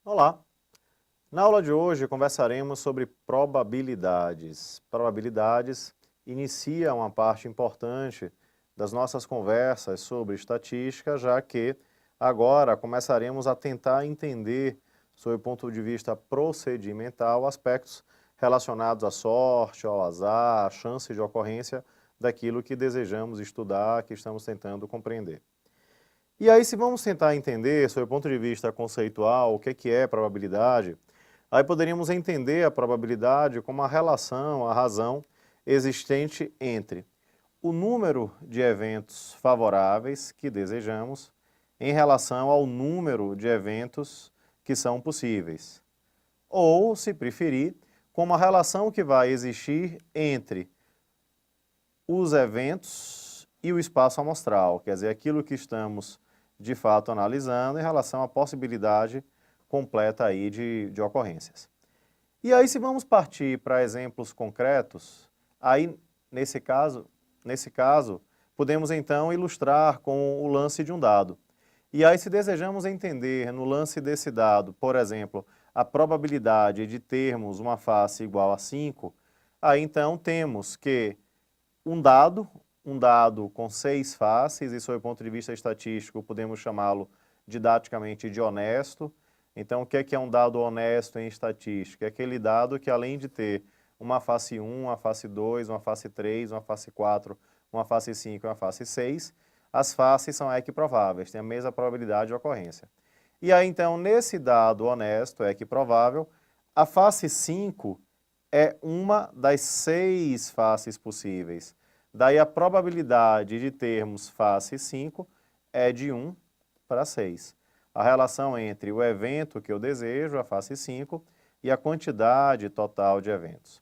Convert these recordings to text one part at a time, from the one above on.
Olá! Na aula de hoje conversaremos sobre probabilidades. Probabilidades inicia uma parte importante das nossas conversas sobre estatística, já que agora começaremos a tentar entender, sob o ponto de vista procedimental, aspectos relacionados à sorte, ao azar, à chance de ocorrência daquilo que desejamos estudar, que estamos tentando compreender. E aí, se vamos tentar entender, sob o ponto de vista conceitual, o que é probabilidade, aí poderíamos entender a probabilidade como a relação, a razão existente entre o número de eventos favoráveis que desejamos em relação ao número de eventos que são possíveis. Ou, se preferir, como a relação que vai existir entre os eventos e o espaço amostral, quer dizer, aquilo que estamos de fato analisando em relação à possibilidade completa aí de ocorrências. E aí, se vamos partir para exemplos concretos, aí nesse caso, podemos então ilustrar com o lance de um dado. E aí, se desejamos entender no lance desse dado, por exemplo, a probabilidade de termos uma face igual a 5, aí então temos que um dado com 6 faces, e sob o ponto de vista estatístico podemos chamá-lo didaticamente de honesto. Então, o que é um dado honesto em estatística? É aquele dado que, além de ter uma face 1, uma face 2, uma face 3, uma face 4, uma face 5 e uma face 6, as faces são equiprováveis, têm a mesma probabilidade de ocorrência. E aí, então, nesse dado honesto, equiprovável, a face 5 é uma das 6 faces possíveis. Daí a probabilidade de termos face 5 é de 1 para 6. A relação entre o evento que eu desejo, a face 5, e a quantidade total de eventos.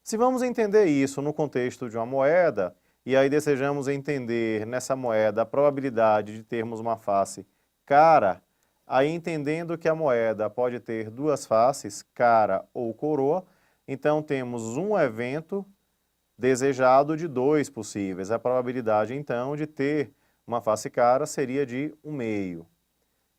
Se vamos entender isso no contexto de uma moeda, e aí desejamos entender nessa moeda a probabilidade de termos uma face cara, aí entendendo que a moeda pode ter duas faces, cara ou coroa, então temos um evento desejado de 2 possíveis. A probabilidade, então, de ter uma face cara seria de 1/2.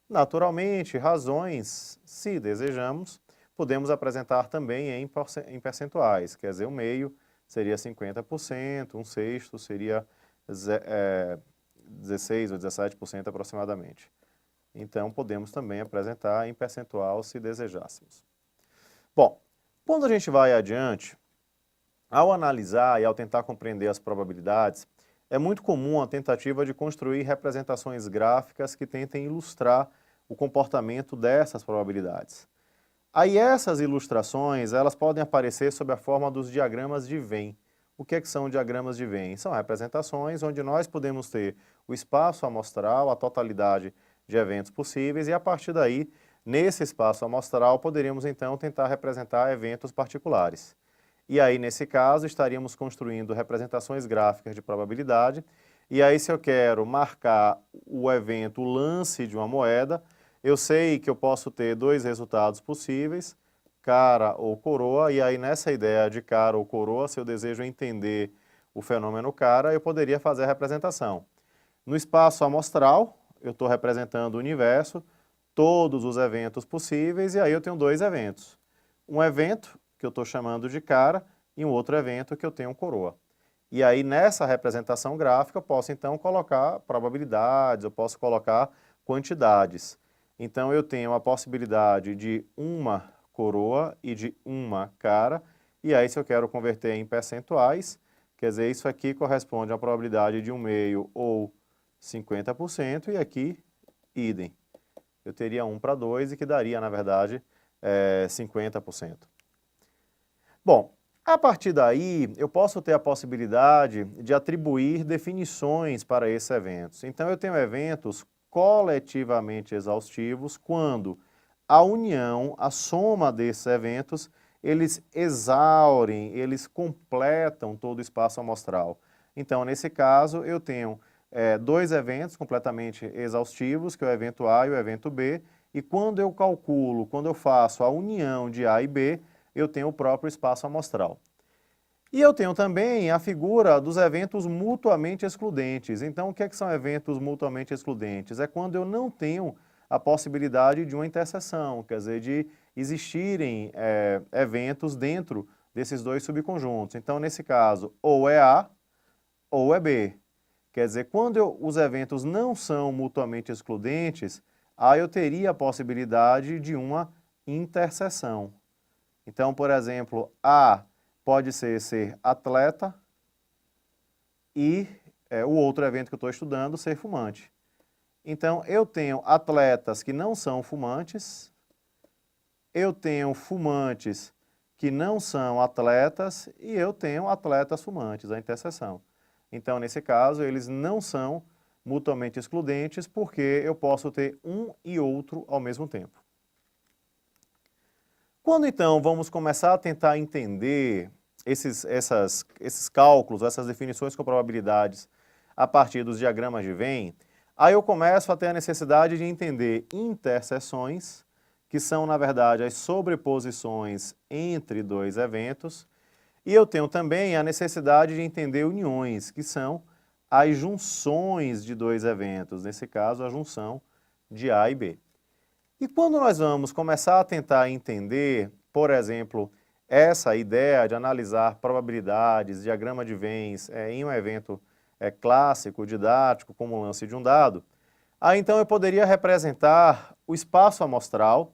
Naturalmente, razões, se desejamos, podemos apresentar também em percentuais, quer dizer, 1/2 seria 50%, 1/6 seria 16 ou 17% aproximadamente. Então, podemos também apresentar em percentual se desejássemos. Bom, quando a gente vai adiante, ao analisar e ao tentar compreender as probabilidades, é muito comum a tentativa de construir representações gráficas que tentem ilustrar o comportamento dessas probabilidades. Aí essas ilustrações, elas podem aparecer sob a forma dos diagramas de Venn. O que são diagramas de Venn? São representações onde nós podemos ter o espaço amostral, a totalidade de eventos possíveis, e a partir daí, nesse espaço amostral, poderíamos então tentar representar eventos particulares. E aí, nesse caso, estaríamos construindo representações gráficas de probabilidade, e aí se eu quero marcar o evento, o lance de uma moeda, eu sei que eu posso ter dois resultados possíveis, cara ou coroa, e aí nessa ideia de cara ou coroa, se eu desejo entender o fenômeno cara, eu poderia fazer a representação. No espaço amostral, eu estou representando o universo, todos os eventos possíveis, e aí eu tenho dois eventos. Um evento, que eu estou chamando de cara, e um outro evento que eu tenho coroa. E aí nessa representação gráfica eu posso então colocar probabilidades, eu posso colocar quantidades. Então eu tenho a possibilidade de uma coroa e de uma cara, e aí se eu quero converter em percentuais, quer dizer, isso aqui corresponde à probabilidade de 1/2 ou 50%, e aqui, idem. Eu teria 1 para 2 e que daria, na verdade, 50%. Bom, a partir daí, eu posso ter a possibilidade de atribuir definições para esses eventos. Então, eu tenho eventos coletivamente exaustivos quando a união, a soma desses eventos, eles exaurem, eles completam todo o espaço amostral. Então, nesse caso, eu tenho dois eventos completamente exaustivos, que é o evento A e o evento B, e quando eu calculo, quando eu faço a união de A e B, eu tenho o próprio espaço amostral. E eu tenho também a figura dos eventos mutuamente excludentes. Então, o que são eventos mutuamente excludentes? É quando eu não tenho a possibilidade de uma interseção, quer dizer, de existirem eventos dentro desses dois subconjuntos. Então, nesse caso, ou é A ou é B. Quer dizer, quando os eventos não são mutuamente excludentes, aí eu teria a possibilidade de uma interseção. Então, por exemplo, A pode ser atleta e o outro evento que eu estou estudando ser fumante. Então, eu tenho atletas que não são fumantes, eu tenho fumantes que não são atletas e eu tenho atletas fumantes, a interseção. Então, nesse caso, eles não são mutuamente excludentes porque eu posso ter um e outro ao mesmo tempo. Quando, então, vamos começar a tentar entender esses cálculos, essas definições com probabilidades a partir dos diagramas de Venn, aí eu começo a ter a necessidade de entender interseções, que são, na verdade, as sobreposições entre dois eventos, e eu tenho também a necessidade de entender uniões, que são as junções de dois eventos, nesse caso, a junção de A e B. E quando nós vamos começar a tentar entender, por exemplo, essa ideia de analisar probabilidades, diagrama de Venn em um evento clássico, didático, como o lance de um dado, aí então eu poderia representar o espaço amostral,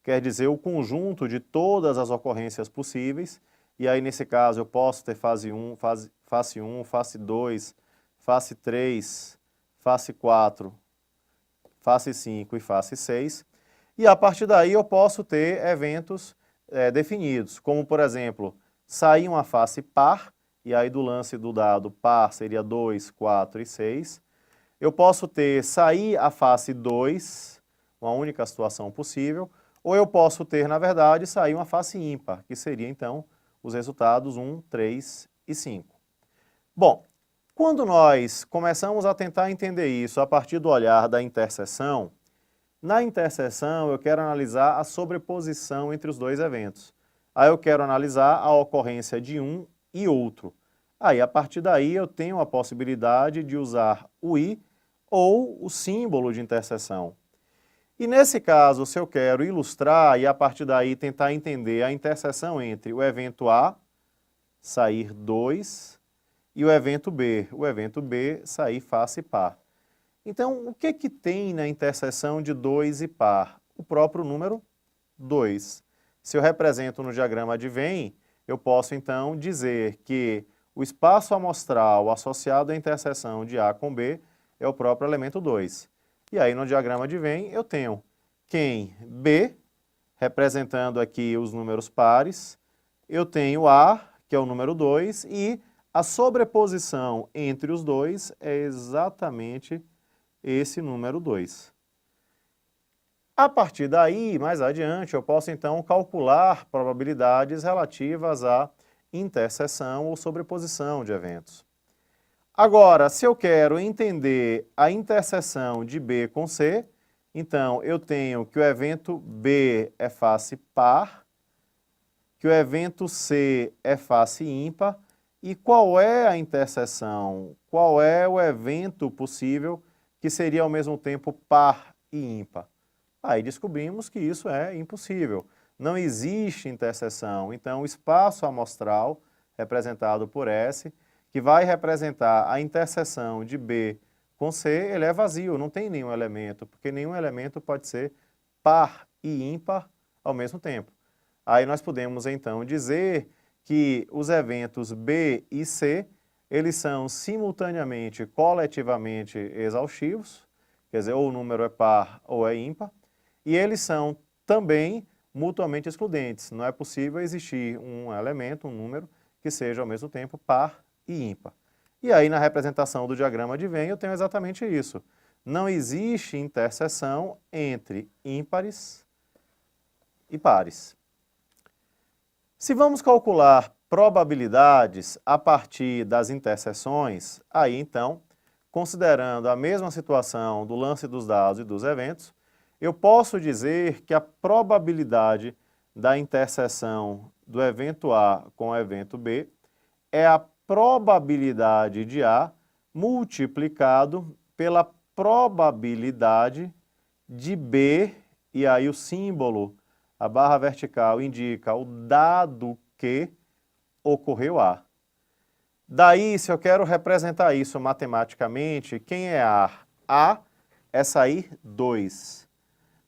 quer dizer, o conjunto de todas as ocorrências possíveis, e aí nesse caso eu posso ter fase 1, face 1, face 2, face 3, face 4, face 5 e face 6, e a partir daí eu posso ter eventos definidos, como por exemplo, sair uma face par, e aí do lance do dado par seria 2, 4 e 6. Eu posso ter sair a face 2, uma única situação possível, ou eu posso ter, na verdade, sair uma face ímpar, que seria então os resultados 1, 3 e 5. Bom, quando nós começamos a tentar entender isso a partir do olhar da interseção, na interseção eu quero analisar a sobreposição entre os dois eventos. Aí eu quero analisar a ocorrência de um e outro. Aí, a partir daí, eu tenho a possibilidade de usar o i ou o símbolo de interseção. E nesse caso, se eu quero ilustrar e a partir daí tentar entender a interseção entre o evento A, sair 2, e o evento B, sair face par. Então, o que tem na interseção de 2 e par? O próprio número 2. Se eu represento no diagrama de Venn, eu posso então dizer que o espaço amostral associado à interseção de A com B é o próprio elemento 2. E aí no diagrama de Venn eu tenho quem? B, representando aqui os números pares, eu tenho A, que é o número 2, e a sobreposição entre os dois é exatamente esse número 2. A partir daí, mais adiante, eu posso então calcular probabilidades relativas à interseção ou sobreposição de eventos. Agora, se eu quero entender a interseção de B com C, então eu tenho que o evento B é face par, que o evento C é face ímpar, e qual é a interseção? Qual é o evento possível que seria ao mesmo tempo par e ímpar? Aí descobrimos que isso é impossível. Não existe interseção. Então, o espaço amostral, representado por S, que vai representar a interseção de B com C, ele é vazio, não tem nenhum elemento, porque nenhum elemento pode ser par e ímpar ao mesmo tempo. Aí nós podemos, então, dizer que os eventos B e C, eles são simultaneamente, coletivamente exaustivos, quer dizer, ou o número é par ou é ímpar, e eles são também mutuamente excludentes. Não é possível existir um elemento, um número, que seja ao mesmo tempo par e ímpar. E aí na representação do diagrama de Venn eu tenho exatamente isso. Não existe interseção entre ímpares e pares. Se vamos calcular probabilidades a partir das interseções, aí então, considerando a mesma situação do lance dos dados e dos eventos, eu posso dizer que a probabilidade da interseção do evento A com o evento B é a probabilidade de A multiplicado pela probabilidade de B, e aí o símbolo, a barra vertical, indica o dado que ocorreu A. Daí, se eu quero representar isso matematicamente, quem é A? A é sair 2.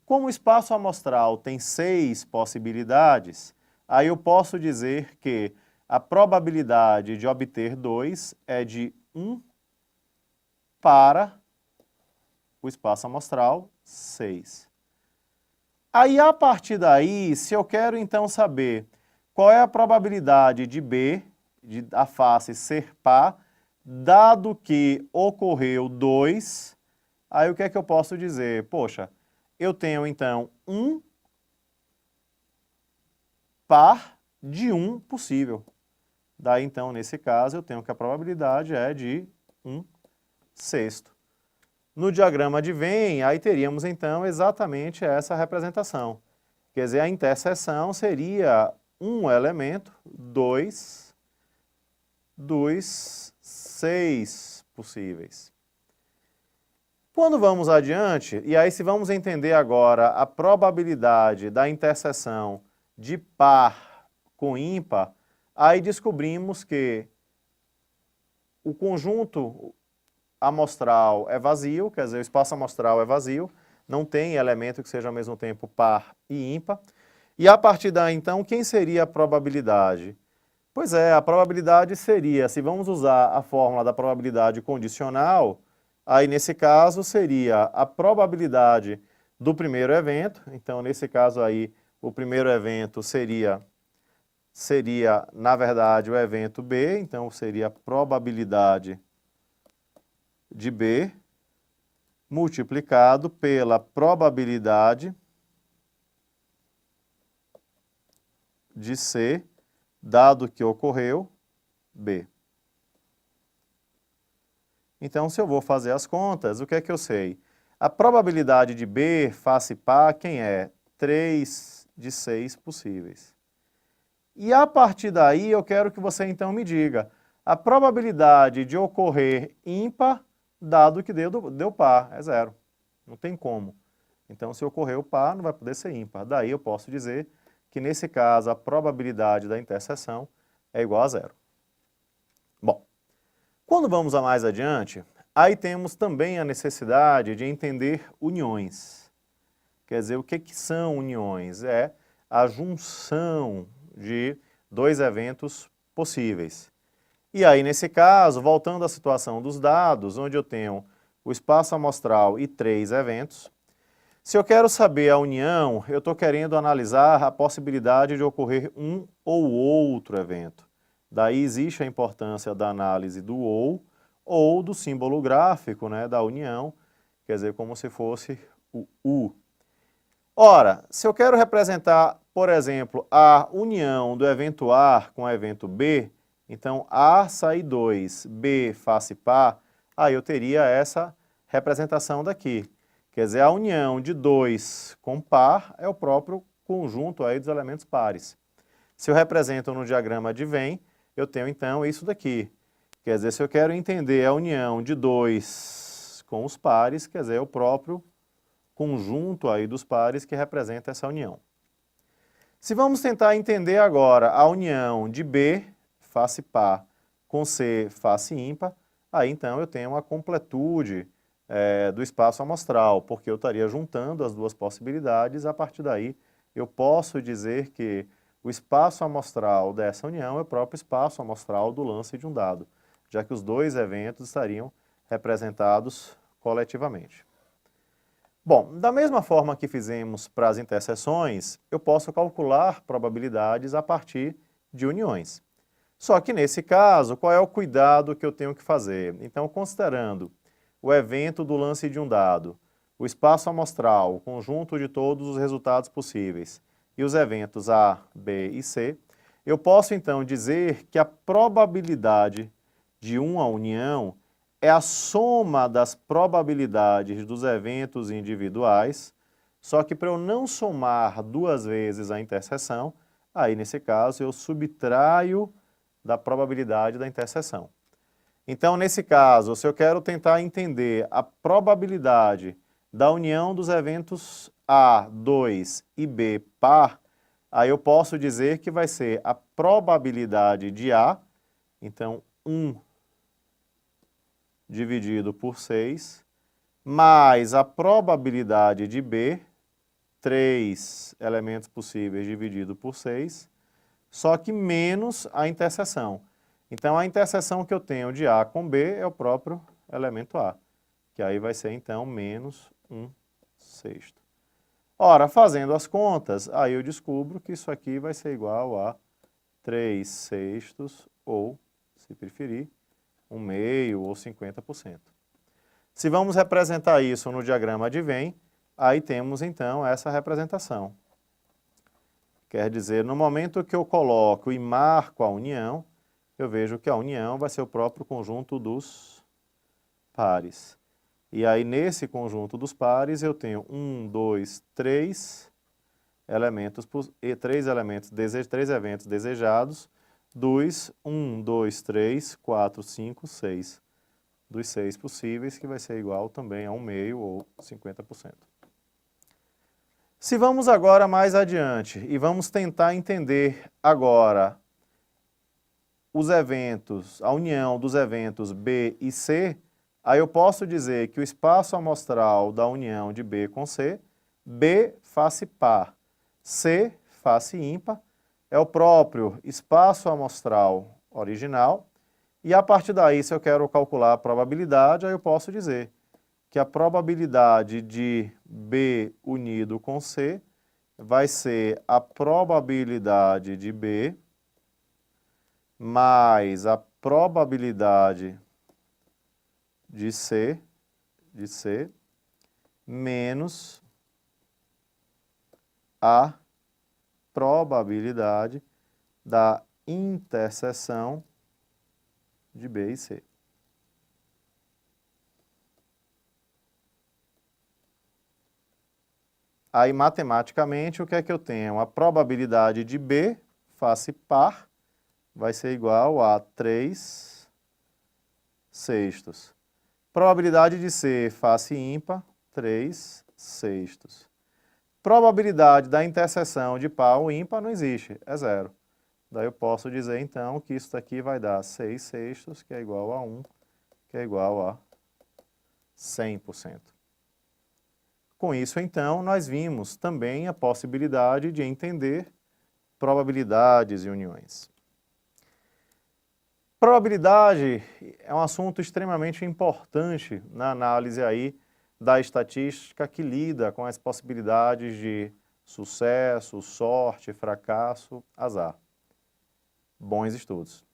Como o espaço amostral tem 6 possibilidades, aí eu posso dizer que a probabilidade de obter 2 é de 1 para o espaço amostral 6. Aí, a partir daí, se eu quero então saber qual é a probabilidade de B, a face ser par, dado que ocorreu 2, aí o que é que eu posso dizer? Poxa, eu tenho então 1 par de 1 possível. Daí então, nesse caso, eu tenho que a probabilidade é de 1/6. No diagrama de Venn, aí teríamos então exatamente essa representação. Quer dizer, a interseção seria um elemento, 2 dos 6 possíveis. Quando vamos adiante, e aí se vamos entender agora a probabilidade da interseção de par com ímpar, aí descobrimos que o conjunto amostral é vazio, quer dizer, o espaço amostral é vazio, não tem elemento que seja ao mesmo tempo par e ímpar. E a partir daí, então, quem seria a probabilidade? Pois é, a probabilidade seria, se vamos usar a fórmula da probabilidade condicional, aí nesse caso seria a probabilidade do primeiro evento, então nesse caso aí o primeiro evento seria na verdade o evento B, então seria a probabilidade de B multiplicado pela probabilidade de C, dado que ocorreu B. Então, se eu vou fazer as contas, o que é que eu sei? A probabilidade de B face par, quem é? 3 de 6 possíveis. E a partir daí, eu quero que você então me diga a probabilidade de ocorrer ímpar, dado que deu par, é 0. Não tem como. Então, se ocorreu par, não vai poder ser ímpar. Daí eu posso dizer que, nesse caso, a probabilidade da interseção é igual a 0. Bom, quando vamos a mais adiante, aí temos também a necessidade de entender uniões. Quer dizer, o que são uniões? É a junção de 2 eventos possíveis. E aí, nesse caso, voltando à situação dos dados, onde eu tenho o espaço amostral e 3 eventos, se eu quero saber a união, eu estou querendo analisar a possibilidade de ocorrer um ou outro evento. Daí existe a importância da análise do ou do símbolo gráfico, né, da união, quer dizer, como se fosse o U. Ora, se eu quero representar, por exemplo, a união do evento A com o evento B, então A sai 2, B face par, aí eu teria essa representação daqui. Quer dizer, a união de 2 com par é o próprio conjunto aí dos elementos pares. Se eu represento no diagrama de Venn, eu tenho então isso daqui. Quer dizer, se eu quero entender a união de 2 com os pares, quer dizer, é o próprio conjunto aí dos pares que representa essa união. Se vamos tentar entender agora a união de B face par com C face ímpar, aí então eu tenho uma completude do espaço amostral, porque eu estaria juntando as duas possibilidades, a partir daí eu posso dizer que o espaço amostral dessa união é o próprio espaço amostral do lance de um dado, já que os 2 eventos estariam representados coletivamente. Bom, da mesma forma que fizemos para as interseções, eu posso calcular probabilidades a partir de uniões. Só que nesse caso, qual é o cuidado que eu tenho que fazer? Então, considerando o evento do lance de um dado, o espaço amostral, o conjunto de todos os resultados possíveis, e os eventos A, B e C, eu posso então dizer que a probabilidade de uma união é a soma das probabilidades dos eventos individuais, só que para eu não somar 2 vezes a interseção, aí nesse caso eu subtraio da probabilidade da interseção. Então, nesse caso, se eu quero tentar entender a probabilidade da união dos eventos A, 2 e B par, aí eu posso dizer que vai ser a probabilidade de A, então 1 dividido por 6, mais a probabilidade de B, 3 elementos possíveis dividido por 6, só que menos a interseção. Então, a interseção que eu tenho de A com B é o próprio elemento A, que aí vai ser, então, menos 1/6. Ora, fazendo as contas, aí eu descubro que isso aqui vai ser igual a 3/6, ou, se preferir, 1/2 ou 50%. Se vamos representar isso no diagrama advém, aí temos, então, essa representação. Quer dizer, no momento que eu coloco e marco a união, eu vejo que a união vai ser o próprio conjunto dos pares. E aí, nesse conjunto dos pares, eu tenho 1, 2, 3 elementos, três eventos desejados, dos 1, 2, 3, 4, 5, 6. Dos 6 possíveis, que vai ser igual também a 1/2 ou 50%. Se vamos agora mais adiante e vamos tentar entender agora os eventos, a união dos eventos B e C, aí eu posso dizer que o espaço amostral da união de B com C, B face par, C face ímpar, é o próprio espaço amostral original, e a partir daí, se eu quero calcular a probabilidade, aí eu posso dizer que a probabilidade de B unido com C vai ser a probabilidade de B mais a probabilidade de C menos a probabilidade da interseção de B e C. Aí, matematicamente, o que é que eu tenho? A probabilidade de B face par vai ser igual a 3/6. Probabilidade de C face ímpar, 3/6. Probabilidade da interseção de par ou ímpar não existe, é 0. Daí eu posso dizer, então, que isso daqui vai dar 6/6, que é igual a 1, que é igual a 100%. Com isso, então, nós vimos também a possibilidade de entender probabilidades e uniões. Probabilidade é um assunto extremamente importante na análise aí da estatística que lida com as possibilidades de sucesso, sorte, fracasso, azar. Bons estudos!